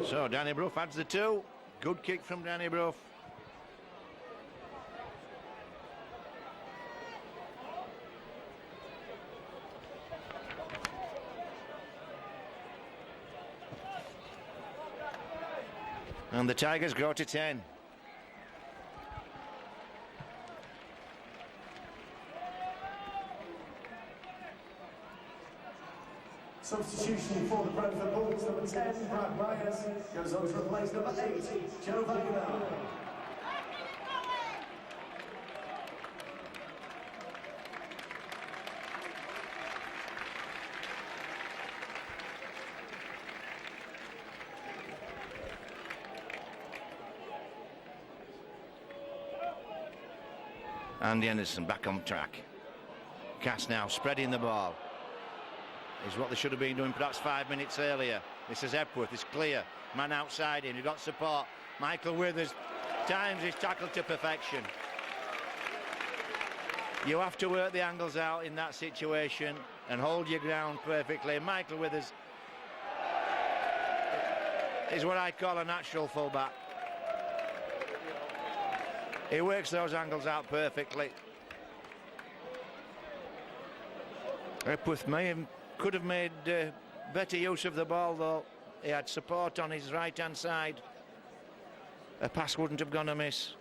So Danny Brough adds the two. Good kick from Danny Brough. And the Tigers go to 10. Substitution for the Bradford Bulls, number 10, Brad Myers, goes on to replace number 8, Joe Vega. Andy Anderson back on track. Cass now spreading the ball. Is what they should have been doing perhaps 5 minutes earlier. This is Epworth, it's clear. Man outside him, you've got support. Michael Withers times his tackle to perfection. You have to work the angles out in that situation and hold your ground perfectly. Michael Withers is what I call a natural fullback. He works those angles out perfectly. Epworth could have made better use of the ball, though. He had support on his right-hand side. A pass wouldn't have gone amiss.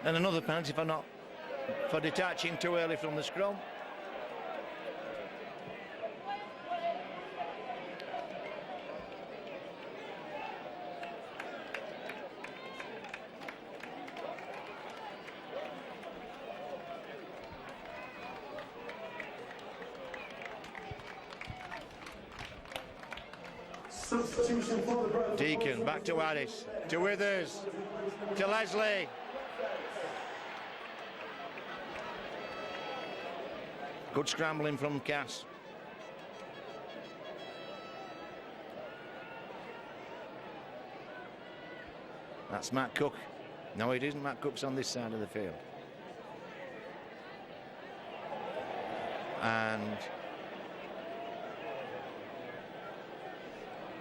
And another penalty for detaching too early from the scrum. Substitution for the Bradford Deacon back to Harris, to Withers, to Leslie. Good scrambling from Cass. That's Matt Cook. No, it isn't. Matt Cook's on this side of the field. And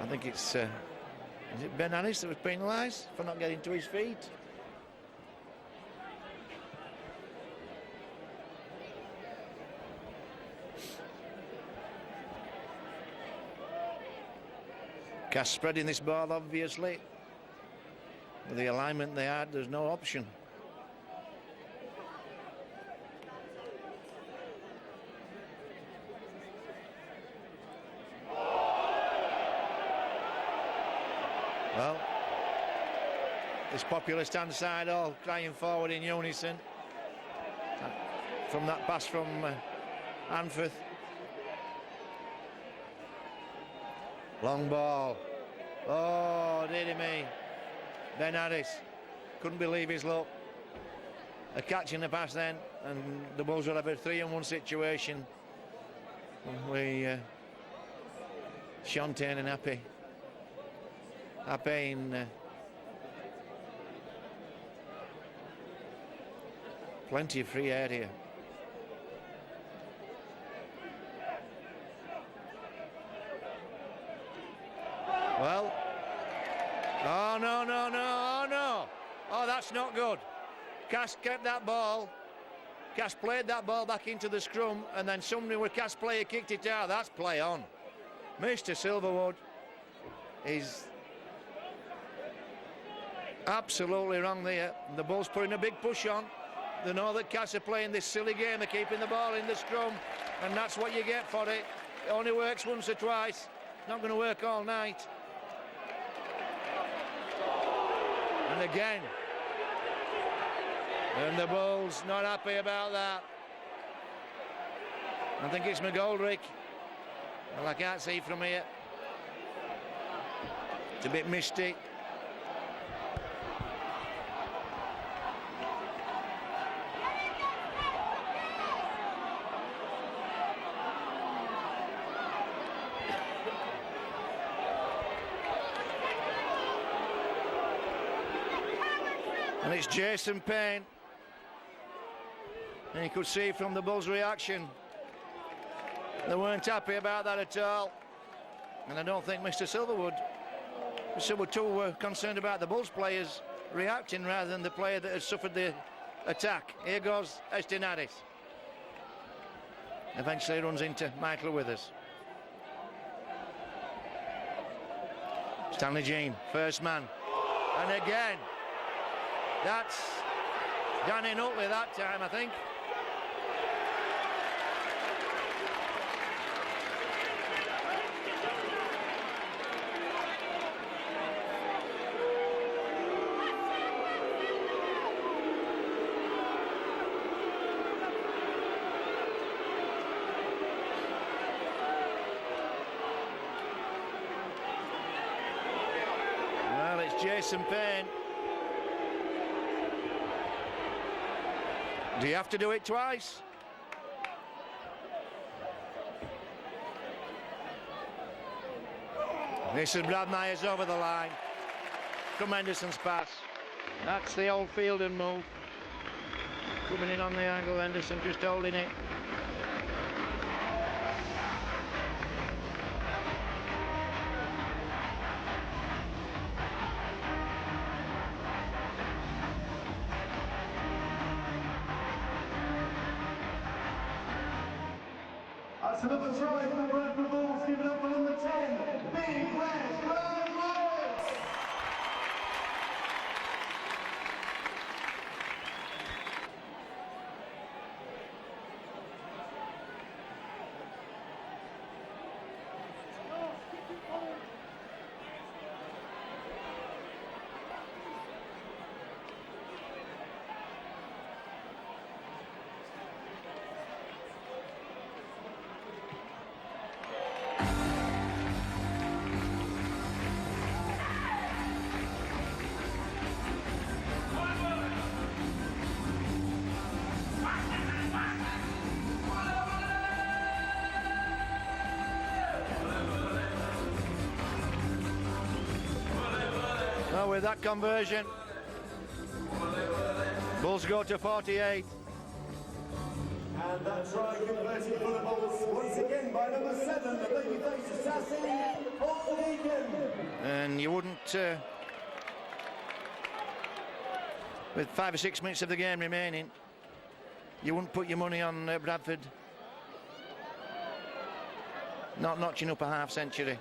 I think it's is it Ben Harris that was penalised for not getting to his feet? Cass spreading this ball, obviously. With the alignment they had, there's no option. Well, this popular stand side all crying forward in unison from that pass from Anforth. Long ball. Oh, dearie me. Ben Harris couldn't believe his luck. A catch in the pass then, and the Bulls will have a 3-on-1 situation. Shantain and Happy. Happy in plenty of free area. Well, oh no, no, no, oh no. Oh, that's not good. Cass kept that ball. Cass played that ball back into the scrum, and then somebody with Cass player kicked it out. That's play on. Mr. Silverwood is absolutely wrong there. The Bulls putting a big push on. They know that Cass are playing this silly game of keeping the ball in the scrum, and that's what you get for it. It only works once or twice. Not going to work all night. And again. And the Bulls not happy about that. I think it's McGoldrick. Well, I can't see from here. It's a bit misty. And it's Jason Payne. And you could see from the Bulls' reaction, they weren't happy about that at all. And I don't think Mr. Silverwood were concerned about the Bulls players reacting rather than the player that had suffered the attack. Here goes Estin Harris. Eventually runs into Michael Withers. Stanley Jean, first man. And again, that's Danny Nutley that time, I think. Well, it's Jason Payne. Do you have to do it twice? This is Brad Myers over the line. From Henderson's pass. That's the old Fielden move. Coming in on the angle, Henderson just holding it. That's another try for the Bradford Bulls, given up by number 10, Big Red Brad Myers. Well, with that conversion, Bulls go to 48. And that try converted for the Bulls once again by number 7, the babyface assassin, Paul Deacon. And you wouldn't, with 5 or 6 minutes of the game remaining, you wouldn't put your money on Bradford not notching up a half century.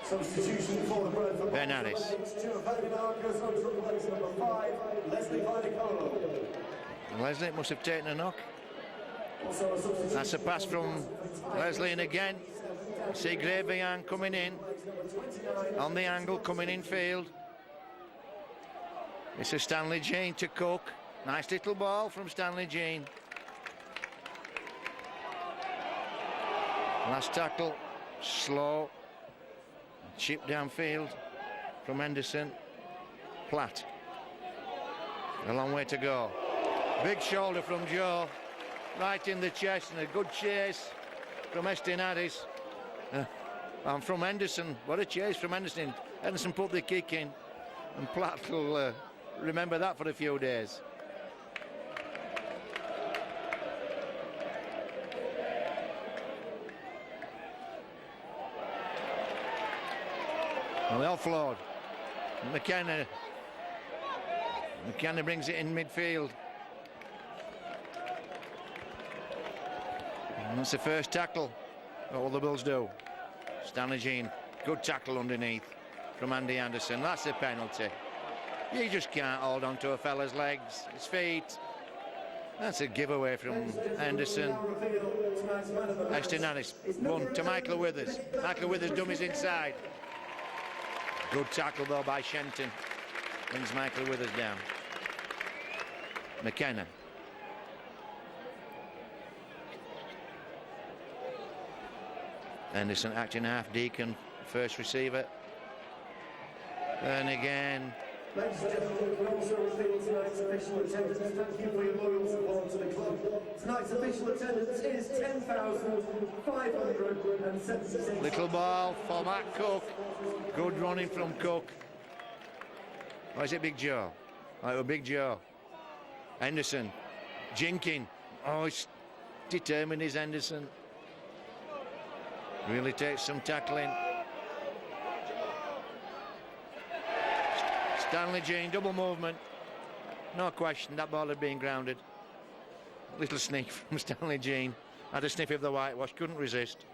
Substitution for the Bradford. Ben Harris. Number 5, Leslie Vinicolo. Leslie must have taken a knock. Also a substitution. That's a pass from Leslie, and again, see Gravian coming in on the angle, coming in field. It's a Stanley Jean to Cook. Nice little ball from Stanley Jean. Last tackle, slow, chip downfield from Henderson. Platt, a long way to go. Big shoulder from Joe, right in the chest, and a good chase from Estinaris. And from Henderson, what a chase from Henderson. Henderson put the kick in, and Platt will remember that for a few days. Well, the offload. McKenna brings it in midfield. And that's the first tackle. All the Bulls do. Stanley Jean, good tackle underneath from Andy Anderson. That's a penalty. You just can't hold on to a fella's legs, his feet. That's a giveaway from Anderson. Estinaris one to Michael Withers. Michael Withers dummies inside. Good tackle though by Shenton. Brings Michael Withers down. McKenna. Anderson acting half deacon, first receiver. And again. Ladies and gentlemen, we also reveal tonight's official attendance. Thank you for your loyal support to the club. Tonight's official attendance is 10,576. Little ball for Matt Cook. Good running from Cook. Or is it Big Joe? Oh, it was Big Joe. Henderson. Jinking. Oh, he's determined, is Henderson. Really takes some tackling. Stanley Jean, double movement. No question, that ball had been grounded. Little sneak from Stanley Jean. Had a sniff of the whitewash, couldn't resist.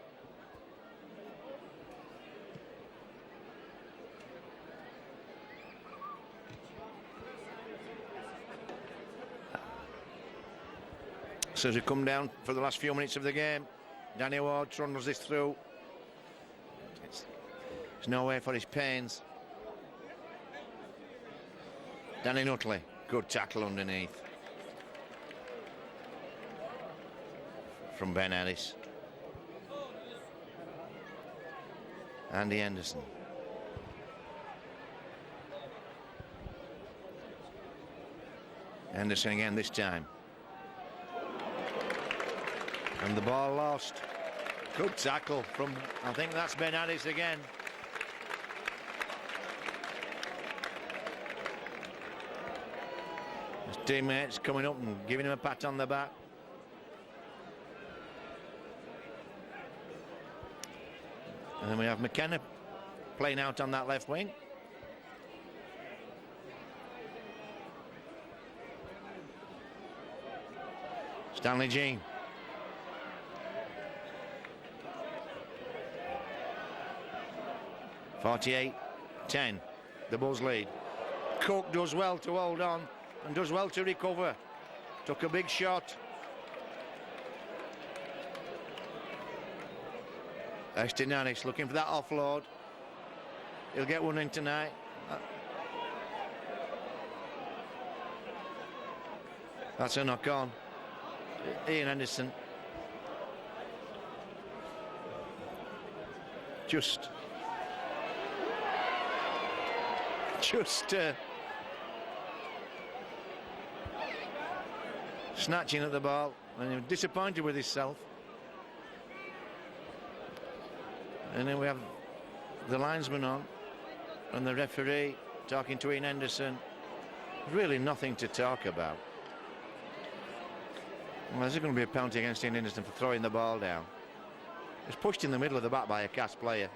So as we come down for the last few minutes of the game, Danny Ward trundles this through. There's no way for his pains. Danny Nutley, good tackle underneath from Ben Harris. Andy Henderson. Henderson again this time. And the ball lost. Good tackle from, I think that's Ben Harris again. His teammates coming up and giving him a pat on the back. And then we have McKenna playing out on that left wing. Stanley Jean. .48-10, the Bulls lead. Cook does well to hold on and does well to recover. Took a big shot. Estinaris looking for that offload. He'll get one in tonight. That's a knock on. Ian Henderson. Just snatching at the ball, and he was disappointed with himself. And then we have the linesman on and the referee talking to Ian Henderson. Really nothing to talk about. Well, there's going to be a penalty against Ian Henderson for throwing the ball down. It's pushed in the middle of the back by a Cass player.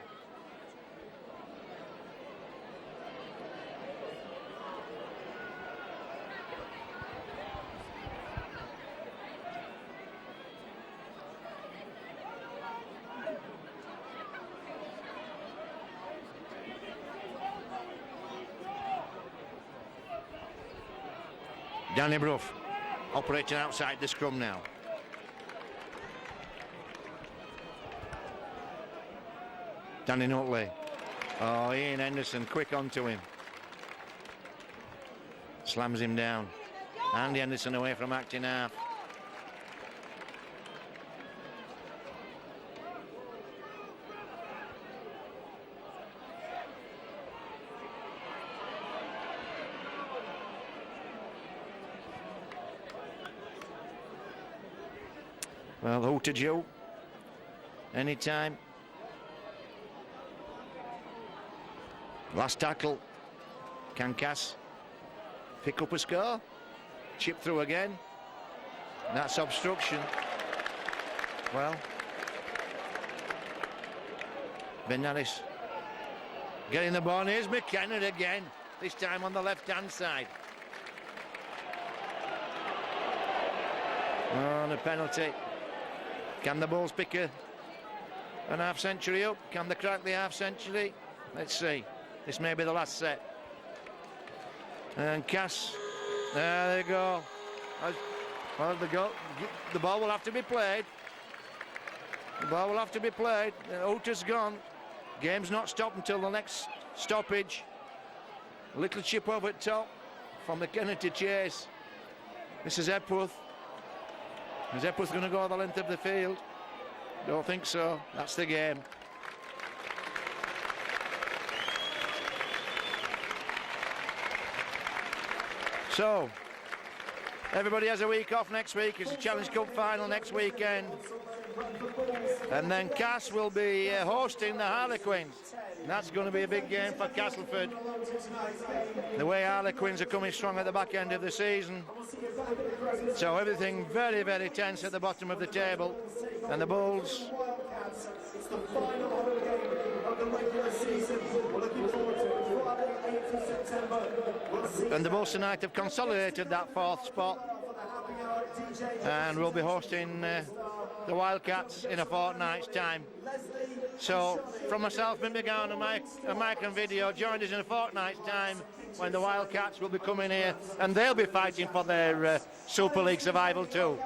Danny Brough operating outside the scrum now. Danny Nutley. Oh, Ian Henderson quick onto him. Slams him down. Andy Henderson away from acting half. Well, who to Joe? Anytime. Last tackle. Can Cass pick up a score? Chip through again. That's obstruction. Well, Benalis getting the ball. Here's McKenna again, this time on the left-hand side. Oh, the penalty. Can the Bulls pick an half-century up? Can they crack the half-century? Let's see. This may be the last set. And Cass, there they go. Well, the ball will have to be played. The ball will have to be played. Outa's gone. Game's not stopped until the next stoppage. A little chip over the top from McKenna to chase. This is Epworth. Is Epworth going to go the length of the field? Don't think so. That's the game. So, everybody has a week off next week. It's a Challenge Cup final next weekend. And then Cass will be hosting the Harlequins. And that's going to be a big game for Castleford. The way Harlequins are coming strong at the back end of the season. So everything very, very tense at the bottom of the table. And the Bulls. It's the final home game of the regular season. We're looking forward to it. Friday, 8th of September. And the Bulls tonight have consolidated that fourth spot. And we'll be hosting the Wildcats in a fortnight's time. So, from myself, Mick McGowan and Mike and Video, join us in a fortnight's time when the Wildcats will be coming here and they'll be fighting for their Super League survival too.